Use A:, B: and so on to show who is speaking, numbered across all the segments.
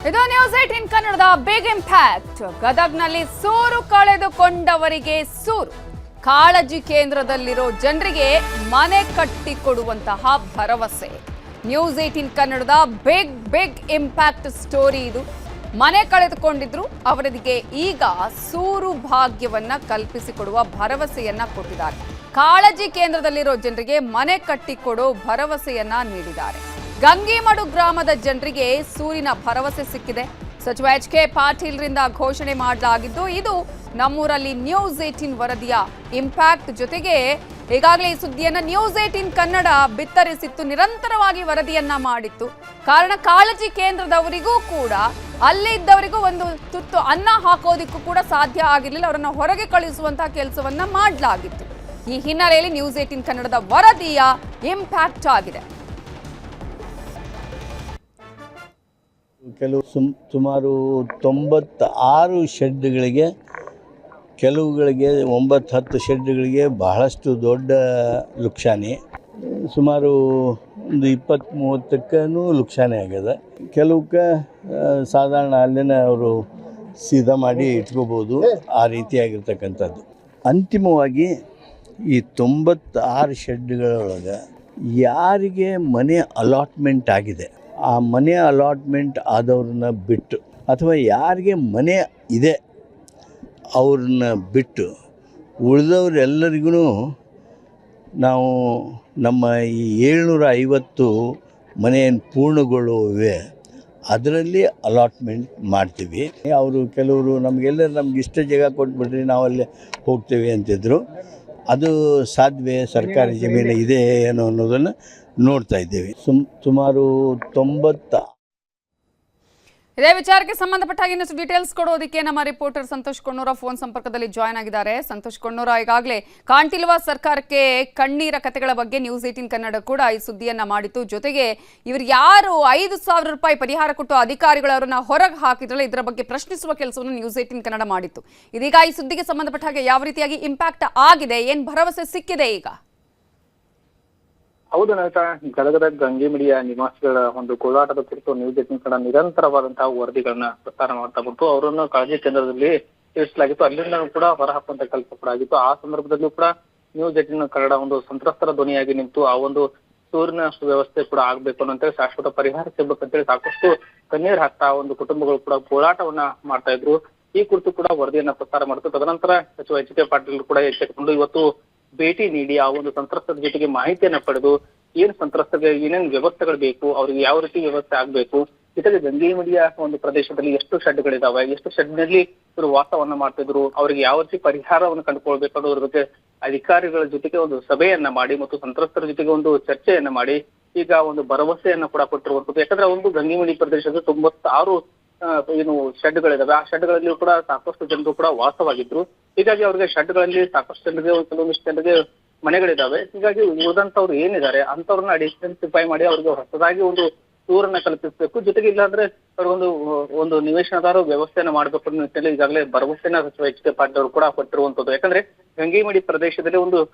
A: ಇದು ನ್ಯೂಸ್ 18 ಕನ್ನಡದ big impact. ಗದಗ್ನಲ್ಲಿ ಸೂರು ಕಳೆದುಕೊಂಡವರಿಗೆ ಸೂರು. ಕಾಳಜಿ ಕೇಂದ್ರದಲ್ಲಿರೋ ಜನರಿಗೆ ಮನೆ ಕಟ್ಟಿಕೊಡುವಂತಹ ಭರವಸೆ. ನ್ಯೂಸ್ 18 ಕನ್ನಡದ ಬಿಗ್ ಇಂಪ್ಯಾಕ್ಟ್ ಸ್ಟೋರಿ ಇದು. ಮನೆ ಕಳೆದುಕೊಂಡಿದ್ರು ಅವರಿಗೆ ಈಗ ಸೂರು ಭಾಗ್ಯವನ್ನ ಕಲ್ಪಿಸಿಕೊಡುವ ಭರವಸೆಯನ್ನ ಕೊಟ್ಟಿದ್ದಾರೆ. ಕಾಳಜಿ ಕೇಂದ್ರದಲ್ಲಿರೋ ಜನರಿಗೆ ಮನೆ ಕಟ್ಟಿಕೊಡೋ ಭರವಸೆಯನ್ನ ನೀಡಿದ್ದಾರೆ. ಗಂಗಿಮಡು ಗ್ರಾಮದ ಜನರಿಗೆ ಸೂರಿನ ಭರವಸೆ ಸಿಕ್ಕಿದೆ. ಸಚಿವ ಎಚ್.ಕೆ. ಪಾಟೀಲ್ರಿಂದ ಘೋಷಣೆ ಮಾಡಲಾಗಿದ್ದು, ಇದು ನಮ್ಮೂರಲ್ಲಿ ನ್ಯೂಸ್ 18 ವರದಿಯ ಇಂಪ್ಯಾಕ್ಟ್. ಜೊತೆಗೆ ಈಗಾಗಲೇ ಈ ಸುದ್ದಿಯನ್ನ ನ್ಯೂಸ್ 18 ಕನ್ನಡ ಬಿತ್ತರಿಸಿತ್ತು, ನಿರಂತರವಾಗಿ ವರದಿಯನ್ನ ಮಾಡಿತ್ತು. ಕಾರಣ ಕಾಳಜಿ ಕೇಂದ್ರದವರಿಗೂ ಕೂಡ ಅಲ್ಲಿ ಇದ್ದವರಿಗೂ ಒಂದು ತುತ್ತು ಅನ್ನ ಹಾಕೋದಿಕ್ಕೂ ಕೂಡ ಸಾಧ್ಯ ಆಗಿರಲಿಲ್ಲ. ಅವರನ್ನು ಹೊರಗೆ ಕಳಿಸುವಂತಹ ಕೆಲಸವನ್ನ ಮಾಡಲಾಗಿತ್ತು. ಈ ಹಿನ್ನೆಲೆಯಲ್ಲಿ ನ್ಯೂಸ್ 18 ಕನ್ನಡದ ವರದಿಯ ಇಂಪ್ಯಾಕ್ಟ್ ಆಗಿದೆ.
B: ಕೆಲವು ಸುಮಾರು 96 ಶೆಡ್ಗಳಿಗೆ, ಕೆಲವುಗಳಿಗೆ 9-10 ಶೆಡ್ಗಳಿಗೆ ಬಹಳಷ್ಟು ದೊಡ್ಡ ಲುಕ್ಷಾನಿ. ಸುಮಾರು ಒಂದು 20-30ಕ್ಕೂ ಲುಕ್ಷಾನಿ ಆಗ್ಯದ. ಕೆಲವಕ್ಕೆ ಸಾಧಾರಣ ಅಲ್ಲಿನ ಅವರು ಸೀದಾ ಮಾಡಿ ಇಟ್ಕೋಬೋದು, ಆ ರೀತಿಯಾಗಿರ್ತಕ್ಕಂಥದ್ದು. ಅಂತಿಮವಾಗಿ ಈ 96 ಶೆಡ್ಗಳೊಳಗೆ ಯಾರಿಗೆ ಮನೆ ಅಲಾಟ್ಮೆಂಟ್ ಆಗಿದೆ, ಆ ಮನೆ ಅಲಾಟ್ಮೆಂಟ್ ಆದವ್ರನ್ನ ಬಿಟ್ಟು, ಅಥವಾ ಯಾರಿಗೆ ಮನೆ ಇದೆ ಅವ್ರನ್ನ ಬಿಟ್ಟು ಉಳಿದವರೆಲ್ಲರಿಗೂ ನಾವು ನಮ್ಮ ಈ 750 ಮನೆಯನ್ನು ಪೂರ್ಣಗೊಳ್ಳುವೆ ಅದರಲ್ಲಿ ಅಲಾಟ್ಮೆಂಟ್ ಮಾಡ್ತೀವಿ. ಅವರು ಕೆಲವರು ನಮಗೆಲ್ಲರೂ ಇಷ್ಟ ಜಾಗ ಕೊಟ್ಬಿಟ್ರಿ ನಾವಲ್ಲೇ ಹೋಗ್ತೇವೆ ಅಂತಿದ್ರು. ಅದು ಸಾಧ್ಯವೇ, ಸರ್ಕಾರಿ ಜಮೀನು ಇದೆ ಏನೋ ಅನ್ನೋದನ್ನು ನೋಡ್ತಾ ಇದ್ದೇವೆ. ಸುಮಾರು 90.
A: ಇದೇ ವಿಚಾರಕ್ಕೆ ಸಂಬಂಧಪಟ್ಟ ಹಾಗೆ ಇನ್ನಷ್ಟು ಡೀಟೇಲ್ಸ್ ಕೊಡೋದಕ್ಕೆ ನಮ್ಮ ರಿಪೋರ್ಟರ್ ಸಂತೋಷ್ ಕೊಣ್ಣೂರ ಫೋನ್ ಸಂಪರ್ಕದಲ್ಲಿ ಜಾಯ್ನ್ ಆಗಿದ್ದಾರೆ. ಸಂತೋಷ್ ಕೊಣ್ಣೂರ, ಈಗಾಗಲೇ ಕಾಂಟಿಲ್ವಾ ಸರ್ಕಾರಕ್ಕೆ ಕಣ್ಣೀರ ಕಥೆಗಳ ಬಗ್ಗೆ ನ್ಯೂಸ್ 18 ಕನ್ನಡ ಕೂಡ ಈ ಸುದ್ದಿಯನ್ನ ಮಾಡಿತ್ತು. ಜೊತೆಗೆ ಇವರು ಯಾರು 5,000 ರೂಪಾಯಿ ಪರಿಹಾರ ಕೊಟ್ಟು ಅಧಿಕಾರಿಗಳು ಅವರನ್ನ ಹೊರಗೆ ಹಾಕಿದ್ರಲ್ಲ, ಇದರ ಬಗ್ಗೆ ಪ್ರಶ್ನಿಸುವ ಕೆಲಸವನ್ನು ನ್ಯೂಸ್ 18 ಕನ್ನಡ ಮಾಡಿತ್ತು. ಇದೀಗ ಈ ಸುದ್ದಿಗೆ ಸಂಬಂಧಪಟ್ಟ ಹಾಗೆ ಯಾವ ರೀತಿಯಾಗಿ ಇಂಪ್ಯಾಕ್ಟ್ ಆಗಿದೆ, ಏನ್ ಭರವಸೆ ಸಿಕ್ಕಿದೆ ಈಗ?
C: ಹೌದು ನವಿತಾ, ಗದಗದ ಗಂಗಿಮಿಡಿಯ ನಿವಾಸಿಗಳ ಒಂದು ಗೋಳಾಟದ ಕುರಿತು ನ್ಯೂಸ್ 18 ಕನ್ನಡ ನಿರಂತರವಾದಂತಹ ವರದಿಗಳನ್ನ ಪ್ರಸಾರ ಮಾಡ್ತಾ ಬಂತು. ಅವರನ್ನು ಕಾಳಜಿ ಕೇಂದ್ರದಲ್ಲಿ ಇರಿಸಲಾಗಿತ್ತು, ಅಲ್ಲಿಂದ ಕೂಡ ಹೊರಹಾಕುವಂತ ಕೆಲಸ ಕೂಡ ಆಗಿತ್ತು. ಆ ಸಂದರ್ಭದಲ್ಲೂ ಕೂಡ ನ್ಯೂಸ್ 18 ಕನ್ನಡ ಒಂದು ಸಂತ್ರಸ್ತರ ಧ್ವನಿಯಾಗಿ ನಿಂತು ಆ ಒಂದು ಸೂರಿನ ವ್ಯವಸ್ಥೆ ಕೂಡ ಆಗ್ಬೇಕು ಅನ್ನೋಂತ ಶಾಶ್ವತ ಪರಿಹಾರ ಸಿಗಬೇಕಂತೇಳಿ ಸಾಕಷ್ಟು ಕಣ್ಣೀರ್ ಹಾಕ್ತಾ ಒಂದು ಕುಟುಂಬಗಳು ಕೂಡ ಗೋಳಾಟವನ್ನ ಮಾಡ್ತಾ ಇದ್ರು. ಈ ಕುರಿತು ಕೂಡ ವರದಿಯನ್ನ ಪ್ರಸಾರ ಮಾಡಿತು. ತದನಂತರ ಸಚಿವ ಎಚ್.ಕೆ. ಪಾಟೀಲ್ ಕೂಡ ಎಚ್ಚೆತ್ತುಕೊಂಡು ಇವತ್ತು ಭೇಟಿ ನೀಡಿ ಆ ಒಂದು ಸಂತ್ರಸ್ತರ ಜೊತೆಗೆ ಮಾಹಿತಿಯನ್ನ ಪಡೆದು ಏನ್ ಸಂತ್ರಸ್ತರಿಗೆ ಏನೇನ್ ವ್ಯವಸ್ಥೆಗಳು ಬೇಕು, ಅವ್ರಿಗೆ ಯಾವ ರೀತಿ ವ್ಯವಸ್ಥೆ ಆಗ್ಬೇಕು, ಜೊತೆಗೆ ಗಂಗಿಮಿಡಿಯ ಒಂದು ಪ್ರದೇಶದಲ್ಲಿ ಎಷ್ಟು ಶೆಡ್ಗಳಿದಾವೆ, ಎಷ್ಟು ಶೆಡ್ನಲ್ಲಿ ಇವರು ವಾಸವನ್ನ ಮಾಡ್ತಿದ್ರು, ಅವ್ರಿಗೆ ಯಾವ ರೀತಿ ಪರಿಹಾರವನ್ನು ಕಂಡುಕೊಳ್ಬೇಕು ಅನ್ನೋದ್ರ ಬಗ್ಗೆ ಅಧಿಕಾರಿಗಳ ಜೊತೆಗೆ ಒಂದು ಸಭೆಯನ್ನ ಮಾಡಿ ಮತ್ತು ಸಂತ್ರಸ್ತರ ಜೊತೆಗೆ ಒಂದು ಚರ್ಚೆಯನ್ನ ಮಾಡಿ ಈಗ ಒಂದು ಭರವಸೆಯನ್ನ ಕೂಡ ಕೊಟ್ಟಿರುವಂತದ್ದು. ಯಾಕಂದ್ರೆ ಒಂದು ಗಂಗಿಮಿಡಿ ಪ್ರದೇಶದ 96 ಏನು ಶೆಡ್ಗಳಿದಾವೆ, ಆ ಶೆಡ್ಗಳಲ್ಲಿ ಕೂಡ ಸಾಕಷ್ಟು ಜನರು ಕೂಡ ವಾಸವಾಗಿದ್ರು. ಹೀಗಾಗಿ ಅವ್ರಿಗೆ ಶೆಡ್ಗಳಲ್ಲಿ ಸಾಕಷ್ಟು ಜನರಿಗೆ ಕೆಲವೊಂದಿಷ್ಟು ಜನರಿಗೆ ಮನೆಗಳಿದಾವೆ. ಹೀಗಾಗಿ ಉಳಿದಂತವ್ರು ಏನಿದ್ದಾರೆ ಅಂತವ್ರನ್ನ ಐಡೆಂಟಿಫೈ ಮಾಡಿ ಅವ್ರಿಗೆ ಹೊಸದಾಗಿ ಒಂದು ಸೂರನ್ನ ಕಲ್ಪಿಸಬೇಕು. ಜೊತೆಗೆ ಇಲ್ಲಾಂದ್ರೆ ಅವ್ರಿಗೊಂದು ನಿವೇಶನದಾರ ವ್ಯವಸ್ಥೆಯನ್ನ ಮಾಡಬೇಕು ಅನ್ನೋ ನಿಟ್ಟಿನಲ್ಲಿ ಈಗಾಗಲೇ ಭರವಸೆನ ಸಚಿವ ಎಚ್.ಕೆ. ಪಾಟೀಲ್ ಅವರು ಕೂಡ ಕೊಟ್ಟಿರುವಂತದ್ದು. ಯಾಕಂದ್ರೆ ಗಂಗಿಮಿಡಿ ಪ್ರದೇಶದಲ್ಲಿ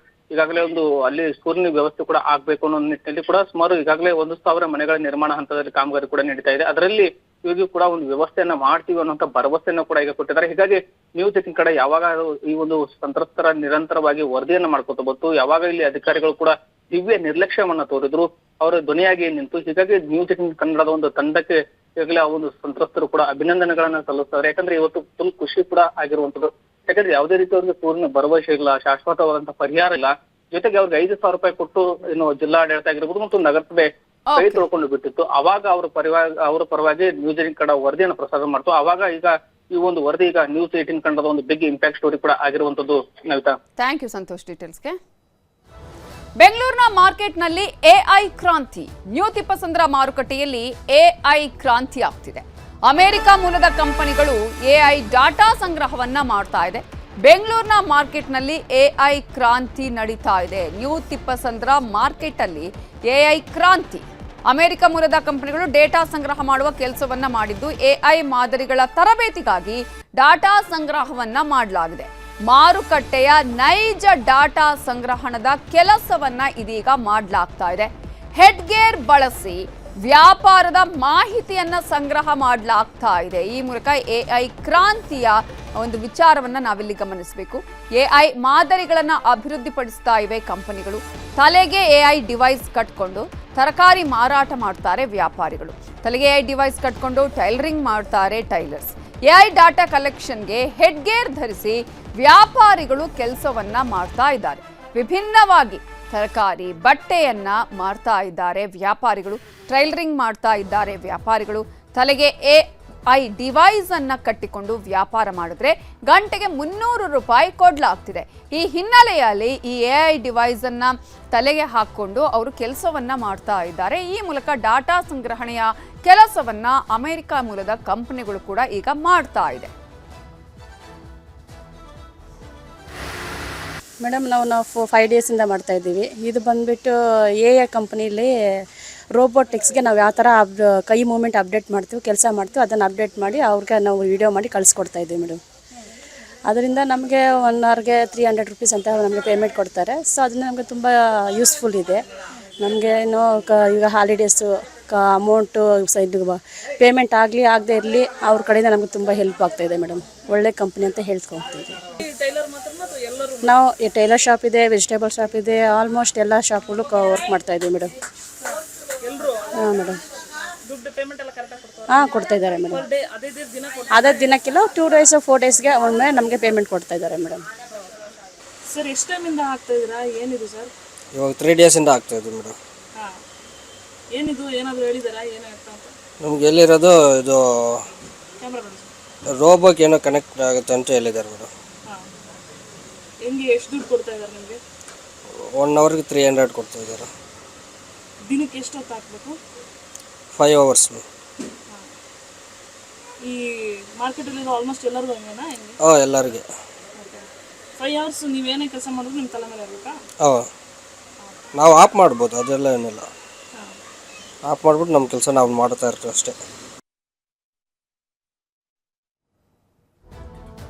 C: ಈಗಾಗಲೇ ಅಲ್ಲಿ ಸೂರಿನ ವ್ಯವಸ್ಥೆ ಕೂಡ ಆಗ್ಬೇಕು ಅನ್ನೋ ನಿಟ್ಟಿನಲ್ಲಿ ಕೂಡ ಸುಮಾರು ಈಗಾಗಲೇ 1,000 ಮನೆಗಳ ನಿರ್ಮಾಣ ಹಂತದಲ್ಲಿ ಕಾಮಗಾರಿ ಕೂಡ ನಡೀತಾ ಇದೆ. ಅದರಲ್ಲಿ ಇವ್ರಿಗೂ ಕೂಡ ಒಂದು ವ್ಯವಸ್ಥೆಯನ್ನ ಮಾಡ್ತೀವಿ ಅನ್ನೋಂಥ ಭರವಸೆಯನ್ನ ಕೂಡ ಈಗ ಕೊಟ್ಟಿದ್ದಾರೆ. ಹೀಗಾಗಿ ನ್ಯೂಸ್ 18 ಕಡೆ ಯಾವಾಗ ಈ ಒಂದು ಸಂತ್ರಸ್ತರ ನಿರಂತರವಾಗಿ ವರದಿಯನ್ನ ಮಾಡ್ಕೊತ ಬಂತು, ಯಾವಾಗ ಇಲ್ಲಿ ಅಧಿಕಾರಿಗಳು ಕೂಡ ದಿವ್ಯ ನಿರ್ಲಕ್ಷ್ಯವನ್ನ ತೋರಿದ್ರು, ಅವರ ಧ್ವನಿಯಾಗಿ ನಿಂತು. ಹೀಗಾಗಿ ನ್ಯೂಸ್ 18 ಕನ್ನಡದ ಒಂದು ತಂಡಕ್ಕೆ ಈಗಾಗಲೇ ಆ ಒಂದು ಸಂತ್ರಸ್ತರು ಕೂಡ ಅಭಿನಂದನೆಗಳನ್ನ ಸಲ್ಲಿಸ್ತಾರೆ. ಯಾಕಂದ್ರೆ ಇವತ್ತು ಫುಲ್ ಖುಷಿ ಕೂಡ ಆಗಿರುವಂತದ್ದು. ಯಾಕಂದ್ರೆ ಯಾವುದೇ ರೀತಿ ಅವ್ರಿಗೆ ಪೂರ್ಣ ಭರವಸೆ ಇಲ್ಲ, ಶಾಶ್ವತವಾದಂತಹ ಪರಿಹಾರ ಇಲ್ಲ. ಜೊತೆಗೆ ಅವ್ರಿಗೆ 5,000 ರೂಪಾಯಿ ಕೊಟ್ಟು ಏನು ಜಿಲ್ಲಾಡಳಿತ ಆಗಿರ್ಬೋದು ಮತ್ತು ನಗರಸಭೆ ಕೈ ತೊಳ್ಕೊಂಡು ಬಿಟ್ಟಿತ್ತು. ಅವಾಗ ಅವರ ಪರವಾಗಿ ನ್ಯೂಸ್ 18 ಕನ್ನಡ ವರದಿಯನ್ನು ಪ್ರಸಾರ ಮಾಡ್ತು. ಅವಾಗ ಈಗ ಈ ಒಂದು ವರದಿ ಈಗ ನ್ಯೂಸ್ 18 ಕನ್ನಡದ ಒಂದು ಬಿಗ್ ಇಂಪ್ಯಾಕ್ಟ್ ಸ್ಟೋರಿ ಕೂಡ ಆಗಿರುವಂತದ್ದು. ನವಿತಾ,
A: ಥ್ಯಾಂಕ್ ಯು ಸಂತೋಷ್ ಡೀಟೇಲ್ಸ್ಗೆ. ಬೆಂಗಳೂರಿನ ಮಾರ್ಕೆಟ್ನಲ್ಲಿ ಎಐ ಕ್ರಾಂತಿ. ನ್ಯೂ ತಿಪ್ಪಸಂದ್ರ ಮಾರುಕಟ್ಟೆಯಲ್ಲಿ ಎಐ ಕ್ರಾಂತಿ ಆಗ್ತಿದೆ. ಅಮೆರಿಕ ಮೂಲದ ಕಂಪನಿಗಳು ಎಐ ಡಾಟಾ ಸಂಗ್ರಹವನ್ನ ಮಾಡ್ತಾ ಇದೆ. ಬೆಂಗಳೂರಿನ ಮಾರ್ಕೆಟ್ನಲ್ಲಿ ಎಐ ಕ್ರಾಂತಿ ನಡೀತಾ ಇದೆ. ನ್ಯೂ ತಿಪ್ಪಸಂದ್ರ ಮಾರ್ಕೆಟ್ ಅಲ್ಲಿ ಎಐ ಕ್ರಾಂತಿ. ಅಮೆರಿಕ ಮೂಲದ ಕಂಪನಿಗಳು ಡೇಟಾ ಸಂಗ್ರಹ ಮಾಡುವ ಕೆಲಸವನ್ನ ಮಾಡಿದ್ದು, ಎಐ ಮಾದರಿಗಳ ತರಬೇತಿಗಾಗಿ ಡಾಟಾ ಸಂಗ್ರಹವನ್ನ ಮಾಡಲಾಗಿದೆ. ಮಾರುಕಟ್ಟೆಯ ನೈಜ ಡಾಟಾ ಸಂಗ್ರಹಣದ ಕೆಲಸವನ್ನ ಇದೀಗ ಮಾಡಲಾಗ್ತಾ ಇದೆ. ಹೆಡ್ ಗೇರ್ ಬಳಸಿ ವ್ಯಾಪಾರದ ಮಾಹಿತಿಯನ್ನ ಸಂಗ್ರಹ ಮಾಡಲಾಗ್ತಾ ಇದೆ. ಈ ಮೂಲಕ AI ಕ್ರಾಂತಿಯ ಒಂದು ವಿಚಾರವನ್ನ ನಾವಿಲ್ಲಿ ಗಮನಿಸಬೇಕು. AI ಮಾದರಿಗಳನ್ನ ಅಭಿವೃದ್ಧಿಪಡಿಸ್ತಾ ಇವೆ ಕಂಪನಿಗಳು. ತಲೆಗೆ AI ಡಿವೈಸ್ ಕಟ್ಕೊಂಡು ತರಕಾರಿ ಮಾರಾಟ ಮಾಡ್ತಾರೆ ವ್ಯಾಪಾರಿಗಳು. ತಲೆಗೆ AI ಡಿವೈಸ್ ಕಟ್ಕೊಂಡು ಟೈಲರಿಂಗ್ ಮಾಡ್ತಾರೆ ಟೈಲರ್ಸ್. AI ಡಾಟಾ ಕಲೆಕ್ಷನ್ಗೆ ಹೆಡ್ ಗೇರ್ ಧರಿಸಿ ವ್ಯಾಪಾರಿಗಳು ಕೆಲಸವನ್ನ ಮಾಡ್ತಾ ಇದ್ದಾರೆ. ವಿಭಿನ್ನವಾಗಿ ತರಕಾರಿ ಬಟ್ಟೆಯನ್ನ ಮಾರ್ತಾ ಇದ್ದಾರೆ ವ್ಯಾಪಾರಿಗಳು, ಟೈಲರಿಂಗ್ ಮಾಡ್ತಾ ಇದ್ದಾರೆ ವ್ಯಾಪಾರಿಗಳು. ತಲೆಗೆ AI ಡಿವೈಸ್ ಅನ್ನ ಕಟ್ಟಿಕೊಂಡು ವ್ಯಾಪಾರ ಮಾಡಿದ್ರೆ ಗಂಟೆಗೆ 300 ರೂಪಾಯಿ ಕೊಡ್ಲಾಗ್ತಿದೆ. ಈ ಹಿನ್ನೆಲೆಯಲ್ಲಿ ಈ AI ಡಿವೈಸ್ ಅನ್ನ ತಲೆಗೆ ಹಾಕೊಂಡು ಅವರು ಕೆಲಸವನ್ನ ಮಾಡ್ತಾ ಇದ್ದಾರೆ. ಈ ಮೂಲಕ ಡಾಟಾ ಸಂಗ್ರಹಣೆಯ ಕೆಲಸವನ್ನ ಅಮೆರಿಕ ಮೂಲದ ಕಂಪನಿಗಳು ಕೂಡ ಈಗ ಮಾಡ್ತಾ ಇದೆ.
D: ಮೇಡಮ್ ನಾವು 5 ಡೇಸಿಂದ ಮಾಡ್ತಾಯಿದ್ದೀವಿ. ಇದು ಬಂದುಬಿಟ್ಟು AI ಕಂಪ್ನಿಲಿ ರೋಬೋಟಿಕ್ಸ್ಗೆ ನಾವು ಯಾವ ಥರ ಕೈ ಮೂಮೆಂಟ್ ಅಪ್ಡೇಟ್ ಮಾಡ್ತೀವಿ, ಕೆಲಸ ಮಾಡ್ತೀವಿ, ಅದನ್ನು ಅಪ್ಡೇಟ್ ಮಾಡಿ ಅವ್ರಿಗೆ ನಾವು ವಿಡಿಯೋ ಮಾಡಿ ಕಳಿಸ್ಕೊಡ್ತಾ ಇದ್ದೀವಿ ಮೇಡಮ್. ಅದರಿಂದ ನಮಗೆ 1 ಅವರ್ಗೆ 300 ರುಪೀಸ್ ಅಂತ ನಮಗೆ ಪೇಮೆಂಟ್ ಕೊಡ್ತಾರೆ. ಸೊ ಅದರಿಂದ ನಮಗೆ ತುಂಬ ಯೂಸ್ಫುಲ್ ಇದೆ. ನಮಗೆ ಏನೋ ಈಗ ಹಾಲಿಡೇಸು ಅಮೌಂಟು ಇದು ಪೇಮೆಂಟ್ ಆಗದೇ ಇರಲಿ ಅವ್ರ ಕಡೆಯಿಂದ ನಮಗೆ ತುಂಬ ಹೆಲ್ಪ್ ಆಗ್ತಾಯಿದೆ ಮೇಡಮ್. ಒಳ್ಳೆ ಕಂಪ್ನಿ ಅಂತ ಹೇಳ್ಕೊಳ್ತೀವಿ. ನಾವು ಟೈಲರ್ ಶಾಪ್ ಇದೆ, ವೆಜಿಟೇಬಲ್ ಶಾಪ್ ಇದೆ, ಆಲ್ಮೋಸ್ಟ್ ಎಲ್ಲ ಶಾಪ್ಗಳು ವರ್ಕ್ ಮಾಡ್ತಾಯಿದ್ದೀವಿ ಮೇಡಮ್. ಹಾಂ ಮೇಡಮ್. ಹಾಂ ಕೊಡ್ತಾಯಿದ್ದಾರೆ ಮೇಡಮ್. ಅದೇ ದಿನಕ್ಕಿಲ್ಲ 2 ಡೇಸ್ 4 ಡೇಸ್ಗೆ ಒಮ್ಮೆ ನಮಗೆ ಪೇಮೆಂಟ್ ಕೊಡ್ತಾಯಿದ್ದಾರೆ ಮೇಡಮ್.
E: ಸರ್ ಎಷ್ಟು ಟೈಮಿಂದ ಆಗ್ತಾಯಿದ್ದೀರಾ? ಏನಿದು ಸರ್?
F: ಇವಾಗ 3 ಡೇಸಿಂದ ಆಗ್ತಾಯಿದ್ವಿ ಮೇಡಮ್.
E: ಹಾಂ, ಏನಿದು ಏನಾದರೂ ಹೇಳಿದಾರಾ ಏನಾಗುತ್ತೆ ಅಂತ?
F: ನಮ್ಗೆ ಎಲ್ಲಿರೋದು ಇದು
E: ಕ್ಯಾಮ್ರಾ
F: ರೋಬೋಗೆ ಏನೋ ಕನೆಕ್ಟ್ ಆಗುತ್ತೆ ಅಂತ ಹೇಳಿದ್ದಾರೆ ಮೇಡಮ್.
E: ಹಾಂ, ಹೆಂಗೆ ಎಷ್ಟು ದುಡ್ಡು ಕೊಡ್ತಾ ಇದ್ದಾರೆ ನಿಮಗೆ?
F: 1 ಅವರ್ಗೆ 300 ಕೊಡ್ತಾ ಇದ್ದಾರೆ.
E: ದಿನಕ್ಕೆ ಎಷ್ಟು ಹೊತ್ತು ಹಾಕಬೇಕು?
F: 5 hours.
E: ಈ ಮಾರ್ಕೆಟಲ್ಲಿರೋ ಆಲ್ಮೋಸ್ಟ್ ಎಲ್ಲರಿಗೂ ಹಂಗೇನಾ? ಹೆಂಗೆ?
F: ಎಲ್ಲರಿಗೆ
E: 5 hours ನೀವೇನೇ ಕೆಲಸ ಮಾಡಿದ್ರು ನಿಮ್ಮ ತಲೆ ಮೇಲೆ ಇರಬೇಕಾ?
F: ನಾವು ಆಫ್ ಮಾಡ್ಬೋದು, ಅದೆಲ್ಲ ಏನಿಲ್ಲ. ಆಫ್ ಮಾಡಿಬಿಟ್ಟು ನಮ್ಮ ಕೆಲಸ ನಾವು ಮಾಡ್ತಾ ಇರ್ತೀವಿ ಅಷ್ಟೇ.